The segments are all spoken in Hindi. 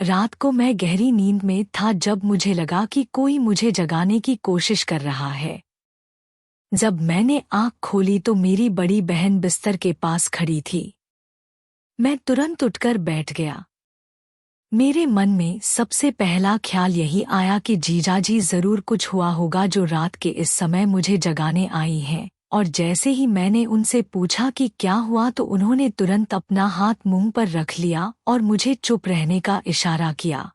रात को मैं गहरी नींद में था जब मुझे लगा कि कोई मुझे जगाने की कोशिश कर रहा है। जब मैंने आंख खोली तो मेरी बड़ी बहन बिस्तर के पास खड़ी थी। मैं तुरंत उठकर बैठ गया। मेरे मन में सबसे पहला ख्याल यही आया कि जीजाजी जरूर कुछ हुआ होगा जो रात के इस समय मुझे जगाने आई हैं। और जैसे ही मैंने उनसे पूछा कि क्या हुआ तो उन्होंने तुरंत अपना हाथ मुंह पर रख लिया और मुझे चुप रहने का इशारा किया।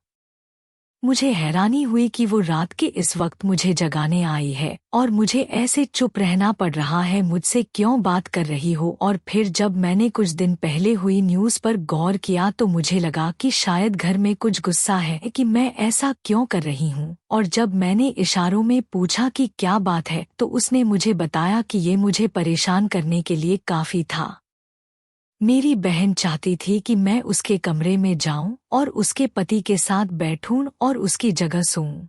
मुझे हैरानी हुई कि वो रात के इस वक्त मुझे जगाने आई है और मुझे ऐसे चुप रहना पड़ रहा है। मुझसे क्यों बात कर रही हो? और फिर जब मैंने कुछ दिन पहले हुई न्यूज़ पर गौर किया तो मुझे लगा कि शायद घर में कुछ गुस्सा है कि मैं ऐसा क्यों कर रही हूँ। और जब मैंने इशारों में पूछा कि क्या बात है तो उसने मुझे बताया कि ये मुझे परेशान करने के लिए काफी था। मेरी बहन चाहती थी कि मैं उसके कमरे में जाऊं और उसके पति के साथ बैठूं और उसकी जगह सोऊं।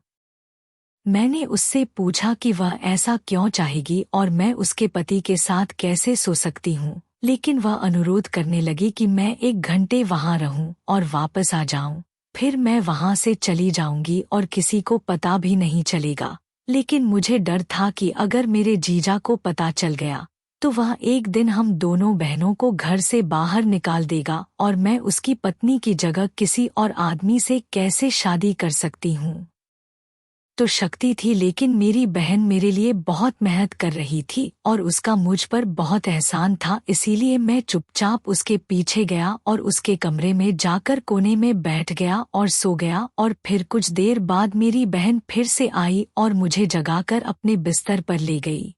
मैंने उससे पूछा कि वह ऐसा क्यों चाहेगी और मैं उसके पति के साथ कैसे सो सकती हूं, लेकिन वह अनुरोध करने लगी कि मैं 1 घंटे वहां रहूं और वापस आ जाऊं। फिर मैं वहां से चली जाऊंगी और किसी को पता भी नहीं चलेगा। लेकिन मुझे डर था कि अगर मेरे जीजा को पता चल गया तो वह एक दिन हम दोनों बहनों को घर से बाहर निकाल देगा और मैं उसकी पत्नी की जगह किसी और आदमी से कैसे शादी कर सकती हूँ। तो शक्ति थी, लेकिन मेरी बहन मेरे लिए बहुत मेहनत कर रही थी और उसका मुझ पर बहुत एहसान था। इसीलिए मैं चुपचाप उसके पीछे गया और उसके कमरे में जाकर कोने में बैठ गया और सो गया। और फिर कुछ देर बाद मेरी बहन फिर से आई और मुझे जगाकर अपने बिस्तर पर ले गई।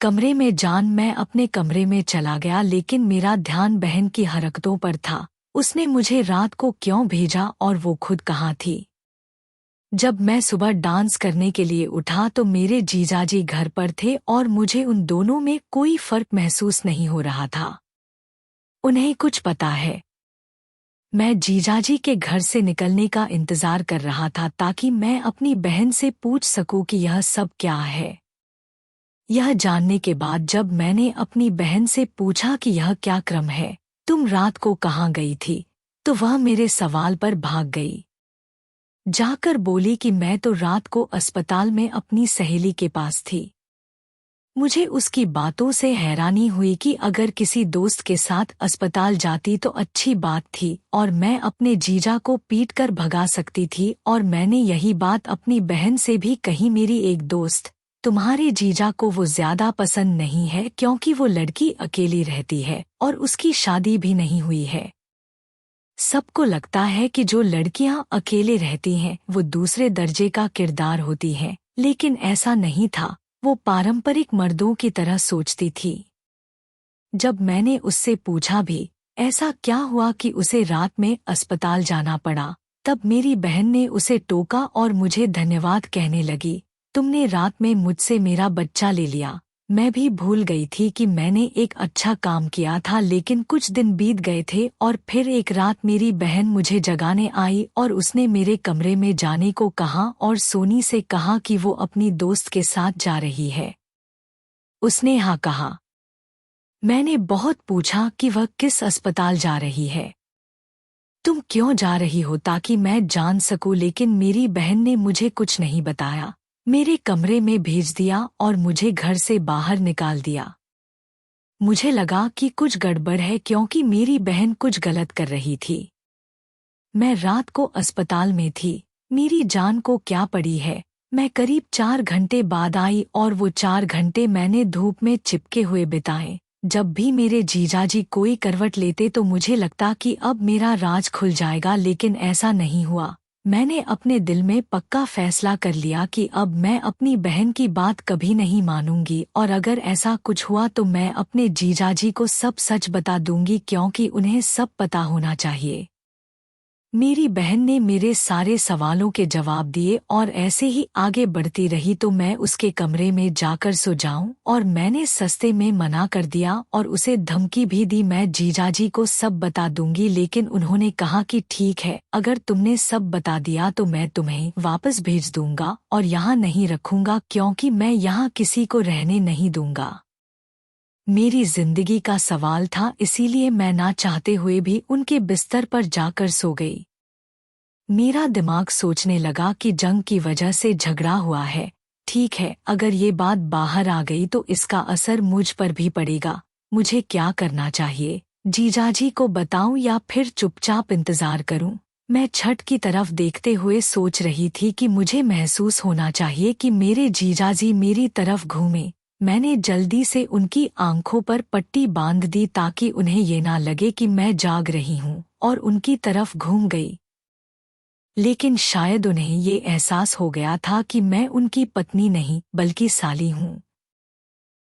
कमरे में मैं अपने कमरे में चला गया, लेकिन मेरा ध्यान बहन की हरकतों पर था। उसने मुझे रात को क्यों भेजा और वो खुद कहाँ थी? जब मैं सुबह डांस करने के लिए उठा तो मेरे जीजाजी घर पर थे और मुझे उन दोनों में कोई फर्क महसूस नहीं हो रहा था। उन्हें कुछ पता है। मैं जीजाजी के घर से निकलने का इंतजार कर रहा था ताकि मैं अपनी बहन से पूछ सकूं कि यह सब क्या है। यह जानने के बाद जब मैंने अपनी बहन से पूछा कि यह क्या क्रम है, तुम रात को कहाँ गई थी, तो वह मेरे सवाल पर भाग गई। जाकर बोली कि मैं तो रात को अस्पताल में अपनी सहेली के पास थी। मुझे उसकी बातों से हैरानी हुई कि अगर किसी दोस्त के साथ अस्पताल जाती तो अच्छी बात थी और मैं अपने जीजा को पीटकर भगा सकती थी। और मैंने यही बात अपनी बहन से भी कही। मेरी एक दोस्त, तुम्हारे जीजा को वो ज्यादा पसंद नहीं है क्योंकि वो लड़की अकेली रहती है और उसकी शादी भी नहीं हुई है। सबको लगता है कि जो लड़कियां अकेले रहती हैं वो दूसरे दर्जे का किरदार होती हैं, लेकिन ऐसा नहीं था। वो पारंपरिक मर्दों की तरह सोचती थी। जब मैंने उससे पूछा भी ऐसा क्या हुआ कि उसे रात में अस्पताल जाना पड़ा, तब मेरी बहन ने उसे टोका और मुझे धन्यवाद कहने लगी। तुमने रात में मुझसे मेरा बच्चा ले लिया। मैं भी भूल गई थी कि मैंने एक अच्छा काम किया था। लेकिन कुछ दिन बीत गए थे और फिर एक रात मेरी बहन मुझे जगाने आई और उसने मेरे कमरे में जाने को कहा और सोनी से कहा कि वो अपनी दोस्त के साथ जा रही है। उसने हाँ कहा। मैंने बहुत पूछा कि वह किस अस्पताल जा रही है, तुम क्यों जा रही हो, ताकि मैं जान सकूं, लेकिन मेरी बहन ने मुझे कुछ नहीं बताया। मेरे कमरे में भेज दिया और मुझे घर से बाहर निकाल दिया। मुझे लगा कि कुछ गड़बड़ है क्योंकि मेरी बहन कुछ गलत कर रही थी। मैं रात को अस्पताल में थी, मेरी जान को क्या पड़ी है। मैं करीब 4 घंटे बाद आई और वो 4 घंटे मैंने धूप में चिपके हुए बिताए। जब भी मेरे जीजाजी कोई करवट लेते तो मुझे लगता कि अब मेरा राज खुल जाएगा, लेकिन ऐसा नहीं हुआ। मैंने अपने दिल में पक्का फैसला कर लिया कि अब मैं अपनी बहन की बात कभी नहीं मानूंगी और अगर ऐसा कुछ हुआ तो मैं अपने जीजाजी को सब सच बता दूंगी, क्योंकि उन्हें सब पता होना चाहिए। मेरी बहन ने मेरे सारे सवालों के जवाब दिए और ऐसे ही आगे बढ़ती रही तो मैं उसके कमरे में जाकर सो जाऊं, और मैंने सस्ते में मना कर दिया और उसे धमकी भी दी मैं जीजाजी को सब बता दूंगी। लेकिन उन्होंने कहा कि ठीक है, अगर तुमने सब बता दिया तो मैं तुम्हें वापस भेज दूंगा और यहाँ नहीं रखूंगा, क्योंकि मैं यहाँ किसी को रहने नहीं दूंगा। मेरी जिंदगी का सवाल था, इसीलिए मैं ना चाहते हुए भी उनके बिस्तर पर जाकर सो गई। मेरा दिमाग सोचने लगा कि जंग की वजह से झगड़ा हुआ है। ठीक है, अगर ये बात बाहर आ गई तो इसका असर मुझ पर भी पड़ेगा। मुझे क्या करना चाहिए? जीजाजी को बताऊं या फिर चुपचाप इंतजार करूं? मैं छत की तरफ देखते हुए सोच रही थी कि मुझे महसूस होना चाहिए कि मेरे जीजाजी मेरी तरफ घूमे। मैंने जल्दी से उनकी आंखों पर पट्टी बांध दी ताकि उन्हें ये ना लगे कि मैं जाग रही हूँ, और उनकी तरफ घूम गई। लेकिन शायद उन्हें ये एहसास हो गया था कि मैं उनकी पत्नी नहीं बल्कि साली हूँ।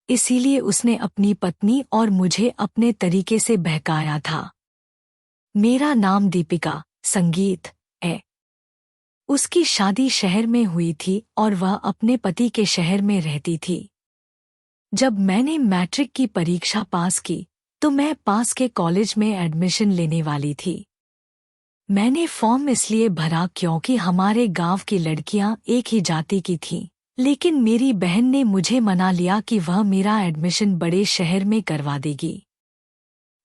इसीलिए उसने अपनी पत्नी और मुझे अपने तरीके से बहकाया था। मेरा नाम दीपिका संगीत है। उसकी शादी शहर में हुई थी और वह अपने पति के शहर में रहती थी। जब मैंने मैट्रिक की परीक्षा पास की तो मैं पास के कॉलेज में एडमिशन लेने वाली थी। मैंने फॉर्म इसलिए भरा क्योंकि हमारे गांव की लड़कियां एक ही जाति की थीं, लेकिन मेरी बहन ने मुझे मना लिया कि वह मेरा एडमिशन बड़े शहर में करवा देगी।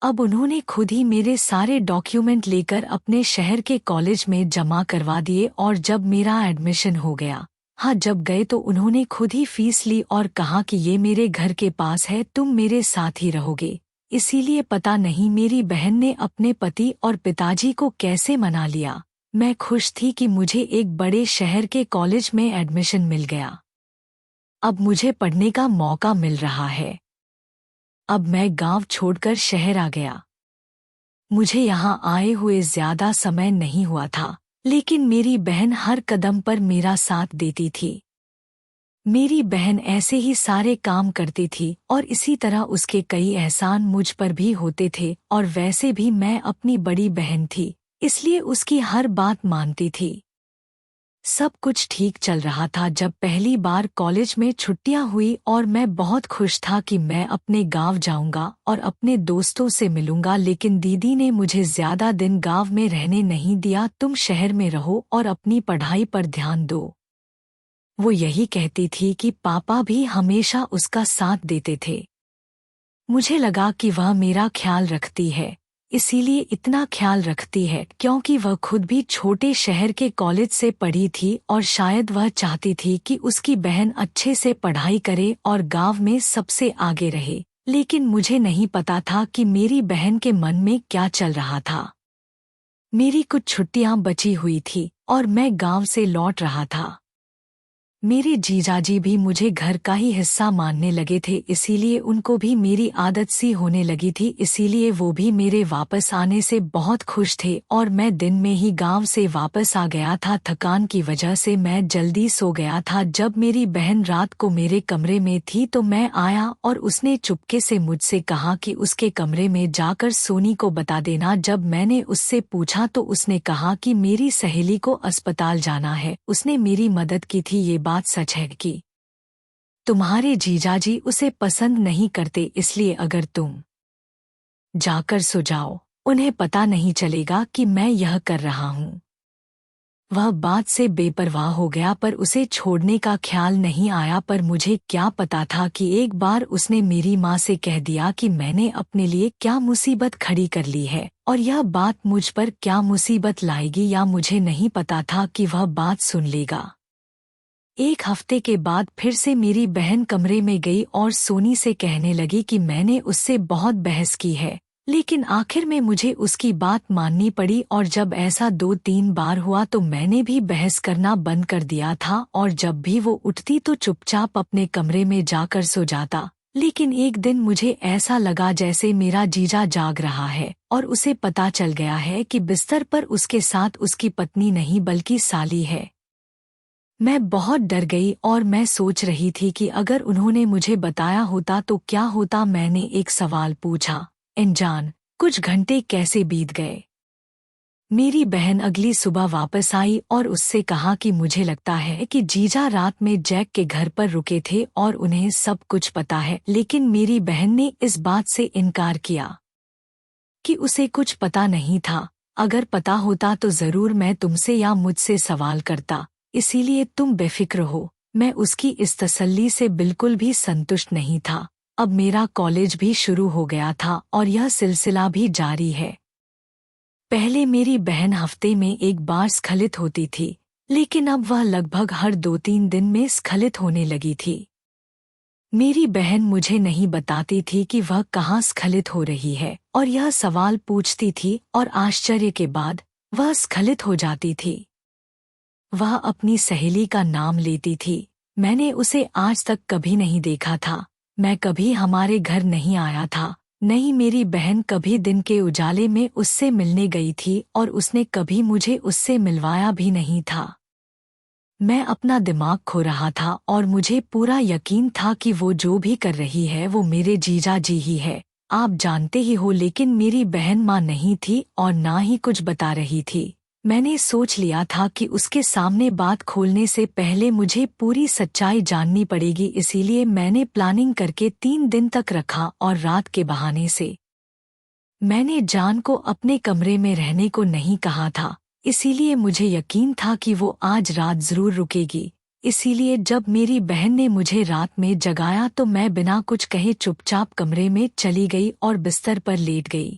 अब उन्होंने खुद ही मेरे सारे डॉक्यूमेंट लेकर अपने शहर के कॉलेज में जमा करवा दिए और जब मेरा एडमिशन हो गया, जब गए तो उन्होंने खुद ही फीस ली और कहा कि ये मेरे घर के पास है, तुम मेरे साथ ही रहोगे। इसीलिए पता नहीं मेरी बहन ने अपने पति और पिताजी को कैसे मना लिया। मैं खुश थी कि मुझे एक बड़े शहर के कॉलेज में एडमिशन मिल गया। अब मुझे पढ़ने का मौका मिल रहा है। अब मैं गांव छोड़कर शहर आ गया। मुझे यहाँ आए हुए ज्यादा समय नहीं हुआ था, लेकिन मेरी बहन हर कदम पर मेरा साथ देती थी। मेरी बहन ऐसे ही सारे काम करती थी और इसी तरह उसके कई एहसान मुझ पर भी होते थे, और वैसे भी मैं अपनी बड़ी बहन थी, इसलिए उसकी हर बात मानती थी। सब कुछ ठीक चल रहा था जब पहली बार कॉलेज में छुट्टियां हुई और मैं बहुत खुश था कि मैं अपने गांव जाऊंगा और अपने दोस्तों से मिलूंगा। लेकिन दीदी ने मुझे ज्यादा दिन गांव में रहने नहीं दिया। तुम शहर में रहो और अपनी पढ़ाई पर ध्यान दो। वो यही कहती थी कि पापा भी हमेशा उसका साथ देते थे। मुझे लगा कि वह मेरा ख्याल रखती है, इसीलिए इतना ख्याल रखती है क्योंकि वह खुद भी छोटे शहर के कॉलेज से पढ़ी थी और शायद वह चाहती थी कि उसकी बहन अच्छे से पढ़ाई करे और गांव में सबसे आगे रहे। लेकिन मुझे नहीं पता था कि मेरी बहन के मन में क्या चल रहा था। मेरी कुछ छुट्टियां बची हुई थी और मैं गांव से लौट रहा था। मेरे जीजाजी भी मुझे घर का ही हिस्सा मानने लगे थे, इसीलिए उनको भी मेरी आदत सी होने लगी थी। इसीलिए वो भी मेरे वापस आने से बहुत खुश थे और मैं दिन में ही गांव से वापस आ गया था। थकान की वजह से मैं जल्दी सो गया था। जब मेरी बहन रात को मेरे कमरे में थी तो मैं आया और उसने चुपके से मुझसे कहा कि उसके कमरे में जाकर सोनी को बता देना। जब मैंने उससे पूछा तो उसने कहा कि मेरी सहेली को अस्पताल जाना है। उसने मेरी मदद की थी। ये बात सच है कि तुम्हारे जीजाजी उसे पसंद नहीं करते, इसलिए अगर तुम जाकर सो जाओ, उन्हें पता नहीं चलेगा कि मैं यह कर रहा हूँ। वह बात से बेपरवाह हो गया पर उसे छोड़ने का ख्याल नहीं आया। पर मुझे क्या पता था कि एक बार उसने मेरी माँ से कह दिया कि मैंने अपने लिए क्या मुसीबत खड़ी कर ली है, और यह बात मुझ पर क्या मुसीबत लाएगी या मुझे नहीं पता था कि वह बात सुन लेगा। एक हफ्ते के बाद फिर से मेरी बहन कमरे में गई और सोनी से कहने लगी कि मैंने उससे बहुत बहस की है, लेकिन आखिर में मुझे उसकी बात माननी पड़ी। और जब ऐसा 2-3 बार हुआ तो मैंने भी बहस करना बंद कर दिया था और जब भी वो उठती तो चुपचाप अपने कमरे में जाकर सो जाता। लेकिन एक दिन मुझे ऐसा लगा जैसे मेरा जीजा जाग रहा है और उसे पता चल गया है कि बिस्तर पर उसके साथ उसकी पत्नी नहीं बल्कि साली है। मैं बहुत डर गई और मैं सोच रही थी कि अगर उन्होंने मुझे बताया होता तो क्या होता। मैंने एक सवाल पूछा, अनजान, कुछ घंटे कैसे बीत गए? मेरी बहन अगली सुबह वापस आई और उससे कहा कि मुझे लगता है कि जीजा रात में जैक के घर पर रुके थे और उन्हें सब कुछ पता है। लेकिन मेरी बहन ने इस बात से इनकार किया कि उसे कुछ पता नहीं था। अगर पता होता तो जरूर मैं तुमसे या मुझसे सवाल करता, इसीलिए तुम बेफिक्र हो। मैं उसकी इस तसल्ली से बिल्कुल भी संतुष्ट नहीं था। अब मेरा कॉलेज भी शुरू हो गया था और यह सिलसिला भी जारी है। पहले मेरी बहन हफ्ते में एक बार स्खलित होती थी, लेकिन अब वह लगभग हर 2-3 दिन में स्खलित होने लगी थी। मेरी बहन मुझे नहीं बताती थी कि वह कहाँ स्खलित हो रही है और यह सवाल पूछती थी और आश्चर्य के बाद वह स्खलित हो जाती थी। वह अपनी सहेली का नाम लेती थी। मैंने उसे आज तक कभी नहीं देखा था। मैं कभी हमारे घर नहीं आया था। नहीं, मेरी बहन कभी दिन के उजाले में उससे मिलने गई थी और उसने कभी मुझे उससे मिलवाया भी नहीं था। मैं अपना दिमाग खो रहा था और मुझे पूरा यकीन था कि वो जो भी कर रही है वो मेरे जीजा जी ही है। आप जानते ही हो, लेकिन मेरी बहन माँ नहीं थी और ना ही कुछ बता रही थी। मैंने सोच लिया था कि उसके सामने बात खोलने से पहले मुझे पूरी सच्चाई जाननी पड़ेगी, इसीलिए मैंने प्लानिंग करके 3 दिन तक रखा और रात के बहाने से मैंने जान को अपने कमरे में रहने को नहीं कहा था। इसीलिए मुझे यकीन था कि वो आज रात जरूर रुकेगी। इसीलिए जब मेरी बहन ने मुझे रात में जगाया तो मैं बिना कुछ कहे चुपचाप कमरे में चली गई और बिस्तर पर लेट गई।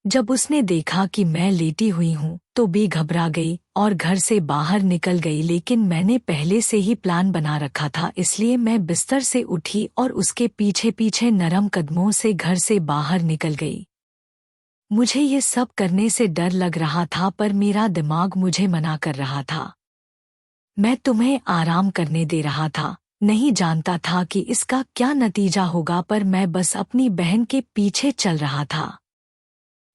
जब उसने देखा कि मैं लेटी हुई हूँ तो भी घबरा गई और घर से बाहर निकल गई, लेकिन मैंने पहले से ही प्लान बना रखा था, इसलिए मैं बिस्तर से उठी और उसके पीछे पीछे नरम कदमों से घर से बाहर निकल गई। मुझे ये सब करने से डर लग रहा था, पर मेरा दिमाग मुझे मना कर रहा था। मैं तुम्हें आराम करने दे रहा था। नहीं जानता था कि इसका क्या नतीजा होगा, पर मैं बस अपनी बहन के पीछे चल रहा था।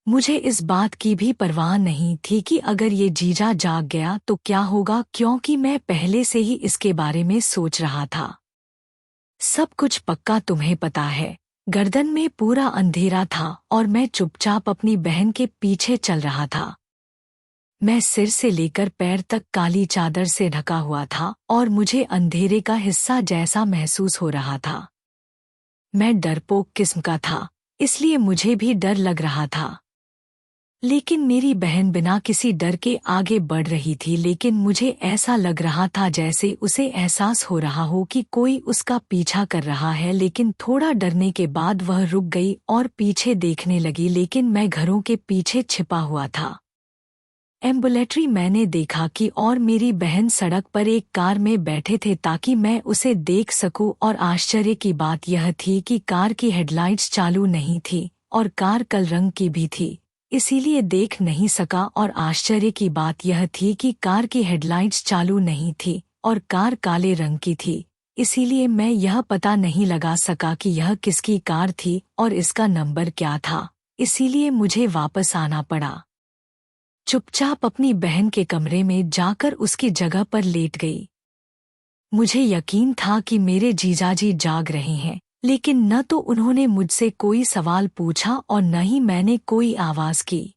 मुझे इस बात की भी परवाह नहीं थी कि अगर ये जीजा जाग गया तो क्या होगा, क्योंकि मैं पहले से ही इसके बारे में सोच रहा था। सब कुछ पक्का तुम्हें पता है। गर्दन में पूरा अंधेरा था और मैं चुपचाप अपनी बहन के पीछे चल रहा था। मैं सिर से लेकर पैर तक काली चादर से ढका हुआ था और मुझे अंधेरे का हिस्सा जैसा महसूस हो रहा था। मैं डरपोक किस्म का था, इसलिए मुझे भी डर लग रहा था। लेकिन मेरी बहन बिना किसी डर के आगे बढ़ रही थी, लेकिन मुझे ऐसा लग रहा था जैसे उसे एहसास हो रहा हो कि कोई उसका पीछा कर रहा है। लेकिन थोड़ा डरने के बाद वह रुक गई और पीछे देखने लगी, लेकिन मैं घरों के पीछे छिपा हुआ था। एम्बुलेटरी मैंने देखा कि और मेरी बहन सड़क पर एक कार में बैठे थे ताकि मैं उसे देख सकूं, और आश्चर्य की बात यह थी कि कार की हेडलाइट्स चालू नहीं थी और कार काले रंग की भी थी, इसीलिए देख नहीं सका। और आश्चर्य की बात यह थी कि कार की हेडलाइट्स चालू नहीं थी और कार काले रंग की थी, इसीलिए मैं यह पता नहीं लगा सका कि यह किसकी कार थी और इसका नंबर क्या था। इसीलिए मुझे वापस आना पड़ा। चुपचाप अपनी बहन के कमरे में जाकर उसकी जगह पर लेट गई। मुझे यकीन था कि मेरे जीजाजी जाग रहे हैं, लेकिन न तो उन्होंने मुझसे कोई सवाल पूछा और न ही मैंने कोई आवाज की।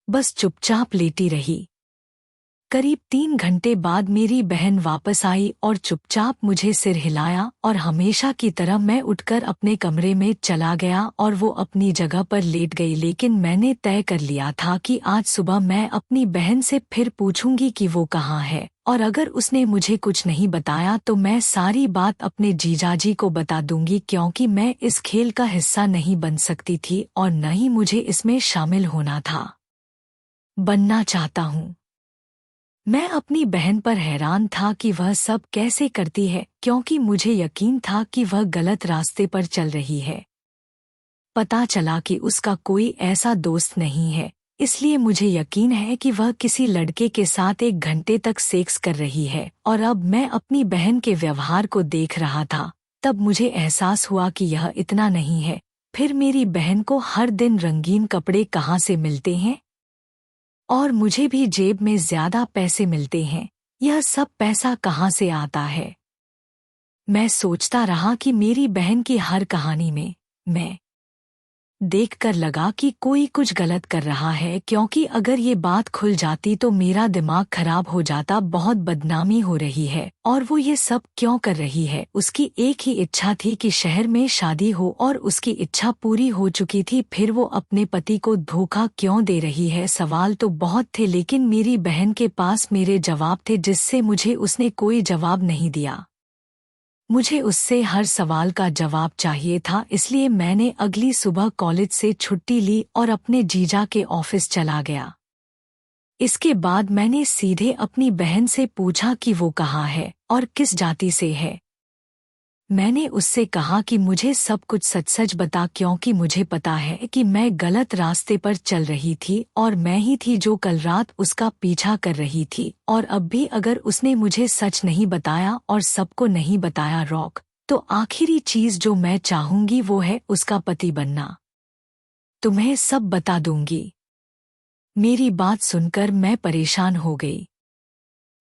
बस चुपचाप लेटी रही। करीब 3 घंटे बाद मेरी बहन वापस आई और चुपचाप मुझे सिर हिलाया और हमेशा की तरह मैं उठकर अपने कमरे में चला गया और वो अपनी जगह पर लेट गई। लेकिन मैंने तय कर लिया था कि आज सुबह मैं अपनी बहन से फिर पूछूंगी कि वो कहाँ है, और अगर उसने मुझे कुछ नहीं बताया तो मैं सारी बात अपने जीजाजी को बता दूंगी, क्योंकि मैं इस खेल का हिस्सा नहीं बन सकती थी और न ही मुझे इसमें शामिल होना था। बनना चाहता हूँ। मैं अपनी बहन पर हैरान था कि वह सब कैसे करती है, क्योंकि मुझे यकीन था कि वह गलत रास्ते पर चल रही है। पता चला कि उसका कोई ऐसा दोस्त नहीं है, इसलिए मुझे यकीन है कि वह किसी लड़के के साथ 1 घंटे तक सेक्स कर रही है। और अब मैं अपनी बहन के व्यवहार को देख रहा था, तब मुझे एहसास हुआ कि यह इतना नहीं है। फिर मेरी बहन को हर दिन रंगीन कपड़े कहाँ से मिलते हैं और मुझे भी जेब में ज्यादा पैसे मिलते हैं। यह सब पैसा कहाँ से आता है? मैं सोचता रहा कि मेरी बहन की हर कहानी में मैं देखकर लगा कि कोई कुछ गलत कर रहा है, क्योंकि अगर ये बात खुल जाती तो मेरा दिमाग खराब हो जाता। बहुत बदनामी हो रही है और वो ये सब क्यों कर रही है? उसकी एक ही इच्छा थी कि शहर में शादी हो और उसकी इच्छा पूरी हो चुकी थी। फिर वो अपने पति को धोखा क्यों दे रही है? सवाल तो बहुत थे, लेकिन मेरी बहन के पास मेरे जवाब थे जिससे मुझे उसने कोई जवाब नहीं दिया। मुझे उससे हर सवाल का जवाब चाहिए था, इसलिए मैंने अगली सुबह कॉलेज से छुट्टी ली और अपने जीजा के ऑफिस चला गया। इसके बाद मैंने सीधे अपनी बहन से पूछा कि वो कहाँ है और किस जाति से है। मैंने उससे कहा कि मुझे सब कुछ सच सच बता, क्योंकि मुझे पता है कि मैं गलत रास्ते पर चल रही थी और मैं ही थी जो कल रात उसका पीछा कर रही थी, और अब भी अगर उसने मुझे सच नहीं बताया और सबको नहीं बताया रॉक, तो आखिरी चीज जो मैं चाहूंगी वो है उसका पति बनना। तुम्हें सब बता दूंगी। मेरी बात सुनकर मैं परेशान हो गई।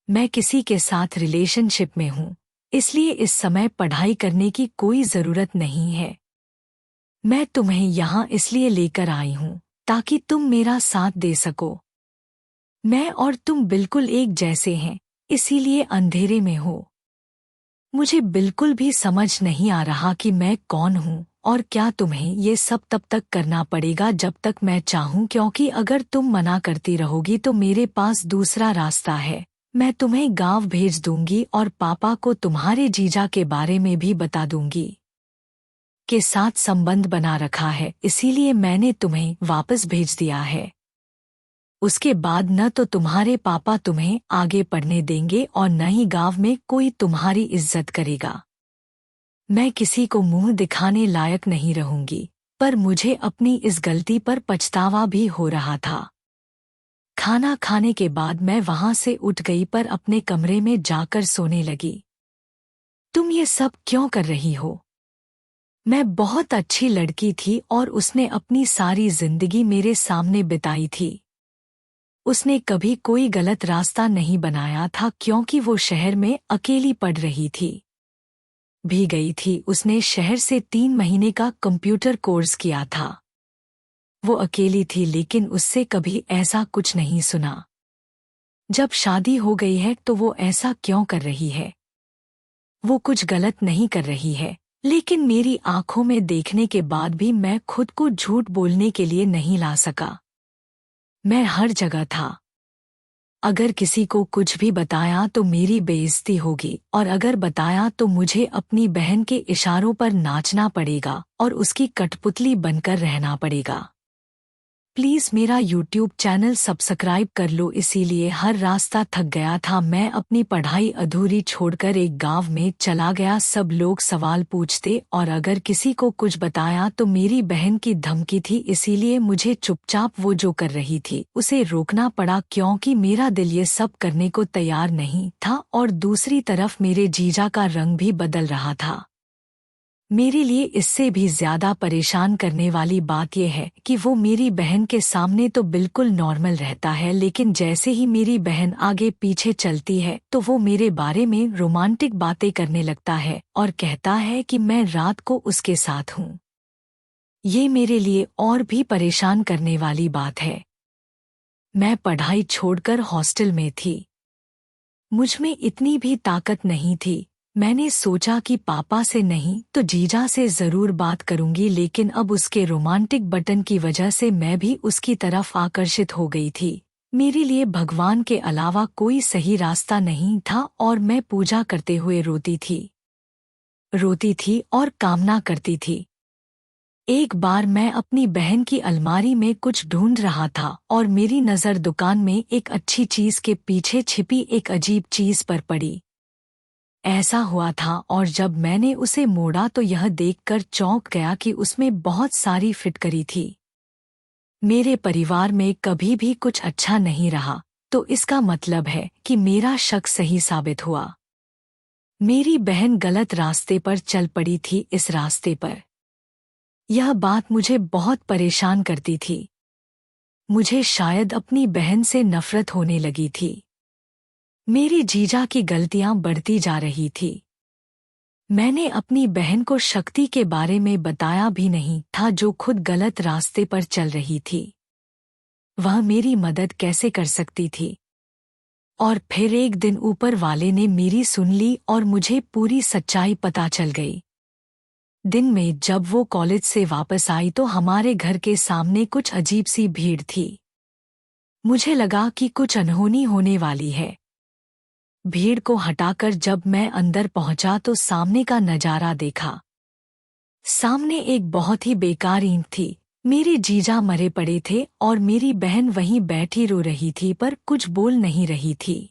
मैं किसी के साथ रिलेशनशिप में हूँ, इसलिए इस समय पढ़ाई करने की कोई जरूरत नहीं है। मैं तुम्हें यहाँ इसलिए लेकर आई हूँ ताकि तुम मेरा साथ दे सको। मैं और तुम बिल्कुल एक जैसे हैं, इसीलिए अंधेरे में हो। मुझे बिल्कुल भी समझ नहीं आ रहा कि मैं कौन हूँ और क्या तुम्हें ये सब तब तक करना पड़ेगा जब तक मैं चाहूँ, क्योंकि अगर तुम मना करती रहोगी तो मेरे पास दूसरा रास्ता है। मैं तुम्हें गांव भेज दूंगी और पापा को तुम्हारे जीजा के बारे में भी बता दूंगी। के साथ संबंध बना रखा है, इसीलिए मैंने तुम्हें वापस भेज दिया है। उसके बाद न तो तुम्हारे पापा तुम्हें आगे पढ़ने देंगे और न ही गांव में कोई तुम्हारी इज्जत करेगा। मैं किसी को मुंह दिखाने लायक नहीं रहूंगी, पर मुझे अपनी इस गलती पर पछतावा भी हो रहा था। खाना खाने के बाद मैं वहां से उठ गई पर अपने कमरे में जाकर सोने लगी। तुम ये सब क्यों कर रही हो? मैं बहुत अच्छी लड़की थी और उसने अपनी सारी जिंदगी मेरे सामने बिताई थी। उसने कभी कोई गलत रास्ता नहीं बनाया था, क्योंकि वो शहर में अकेली पढ़ रही थी। भी गई थी, उसने शहर से 3 महीने का कंप्यूटर कोर्स किया था। वो अकेली थी, लेकिन उससे कभी ऐसा कुछ नहीं सुना। जब शादी हो गई है तो वो ऐसा क्यों कर रही है? वो कुछ गलत नहीं कर रही है, लेकिन मेरी आंखों में देखने के बाद भी मैं खुद को झूठ बोलने के लिए नहीं ला सका। मैं हर जगह था। अगर किसी को कुछ भी बताया तो मेरी बेइज्जती होगी, और अगर बताया तो मुझे अपनी बहन के इशारों पर नाचना पड़ेगा और उसकी कठपुतली बनकर रहना पड़ेगा। प्लीज़ मेरा यूट्यूब चैनल सब्सक्राइब कर लो। इसीलिए हर रास्ता थक गया था। मैं अपनी पढ़ाई अधूरी छोड़कर एक गांव में चला गया। सब लोग सवाल पूछते और अगर किसी को कुछ बताया तो मेरी बहन की धमकी थी, इसीलिए मुझे चुपचाप वो जो कर रही थी उसे रोकना पड़ा, क्योंकि मेरा दिल ये सब करने को तैयार नहीं था। और दूसरी तरफ मेरे जीजा का रंग भी बदल रहा था। मेरे लिए इससे भी ज्यादा परेशान करने वाली बात यह है कि वो मेरी बहन के सामने तो बिल्कुल नॉर्मल रहता है, लेकिन जैसे ही मेरी बहन आगे पीछे चलती है तो वो मेरे बारे में रोमांटिक बातें करने लगता है और कहता है कि मैं रात को उसके साथ हूँ। ये मेरे लिए और भी परेशान करने वाली बात है। मैं पढ़ाई छोड़कर हॉस्टल में थी। मुझमें इतनी भी ताकत नहीं थी। मैंने सोचा कि पापा से नहीं तो जीजा से जरूर बात करूंगी, लेकिन अब उसके रोमांटिक बटन की वजह से मैं भी उसकी तरफ आकर्षित हो गई थी। मेरे लिए भगवान के अलावा कोई सही रास्ता नहीं था और मैं पूजा करते हुए रोती थी और कामना करती थी। एक बार मैं अपनी बहन की अलमारी में कुछ ढूंढ रहा था और मेरी नज़र दुकान में एक अच्छी चीज के पीछे छिपी एक अजीब चीज पर पड़ी। ऐसा हुआ था और जब मैंने उसे मोड़ा तो यह देखकर चौंक गया कि उसमें बहुत सारी फिटकरी थी। मेरे परिवार में कभी भी कुछ अच्छा नहीं रहा, तो इसका मतलब है कि मेरा शक सही साबित हुआ। मेरी बहन गलत रास्ते पर चल पड़ी थी। इस रास्ते पर यह बात मुझे बहुत परेशान करती थी। मुझे शायद अपनी बहन से नफरत होने लगी थी। मेरी जीजा की गलतियां बढ़ती जा रही थी। मैंने अपनी बहन को शक्ति के बारे में बताया भी नहीं था, जो खुद गलत रास्ते पर चल रही थी। वह मेरी मदद कैसे कर सकती थी? और फिर एक दिन ऊपर वाले ने मेरी सुन ली और मुझे पूरी सच्चाई पता चल गई। दिन में जब वो कॉलेज से वापस आई तो हमारे घर के सामने कुछ अजीब सी भीड़ थी। मुझे लगा कि कुछ अनहोनी होने वाली है। भीड़ को हटाकर जब मैं अंदर पहुंचा तो सामने का नजारा देखा। सामने एक बहुत ही बेकार ईंट थी। मेरे जीजा मरे पड़े थे और मेरी बहन वहीं बैठी रो रही थी पर कुछ बोल नहीं रही थी।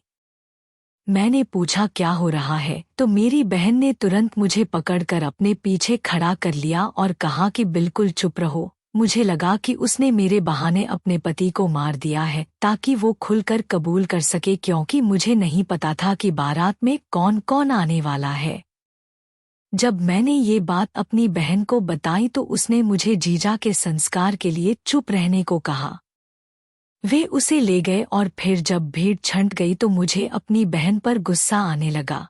मैंने पूछा क्या हो रहा है, तो मेरी बहन ने तुरंत मुझे पकड़कर अपने पीछे खड़ा कर लिया और कहा कि बिल्कुल चुप रहो। मुझे लगा कि उसने मेरे बहाने अपने पति को मार दिया है ताकि वो खुलकर कबूल कर सके, क्योंकि मुझे नहीं पता था कि बारात में कौन कौन आने वाला है। जब मैंने ये बात अपनी बहन को बताई तो उसने मुझे जीजा के संस्कार के लिए चुप रहने को कहा। वे उसे ले गए और फिर जब भीड़ छंट गई तो मुझे अपनी बहन पर गुस्सा आने लगा।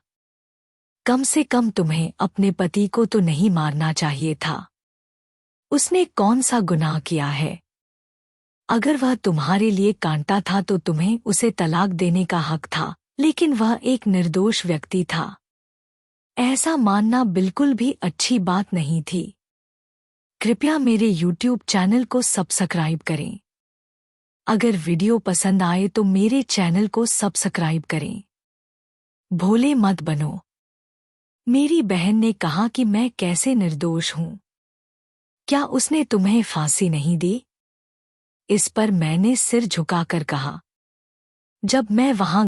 कम से कम तुम्हें अपने पति को तो नहीं मारना चाहिए था। उसने कौन सा गुनाह किया है? अगर वह तुम्हारे लिए कांटा था तो तुम्हें उसे तलाक देने का हक था, लेकिन वह एक निर्दोष व्यक्ति था। ऐसा मानना बिल्कुल भी अच्छी बात नहीं थी। कृपया मेरे YouTube चैनल को सब्सक्राइब करें। अगर वीडियो पसंद आए तो मेरे चैनल को सब्सक्राइब करें। भोले मत बनो। मेरी बहन ने कहा कि मैं कैसे निर्दोष हूं। क्या उसने तुम्हें फांसी नहीं दी? इस पर मैंने सिर झुकाकर कहा। जब मैं वहां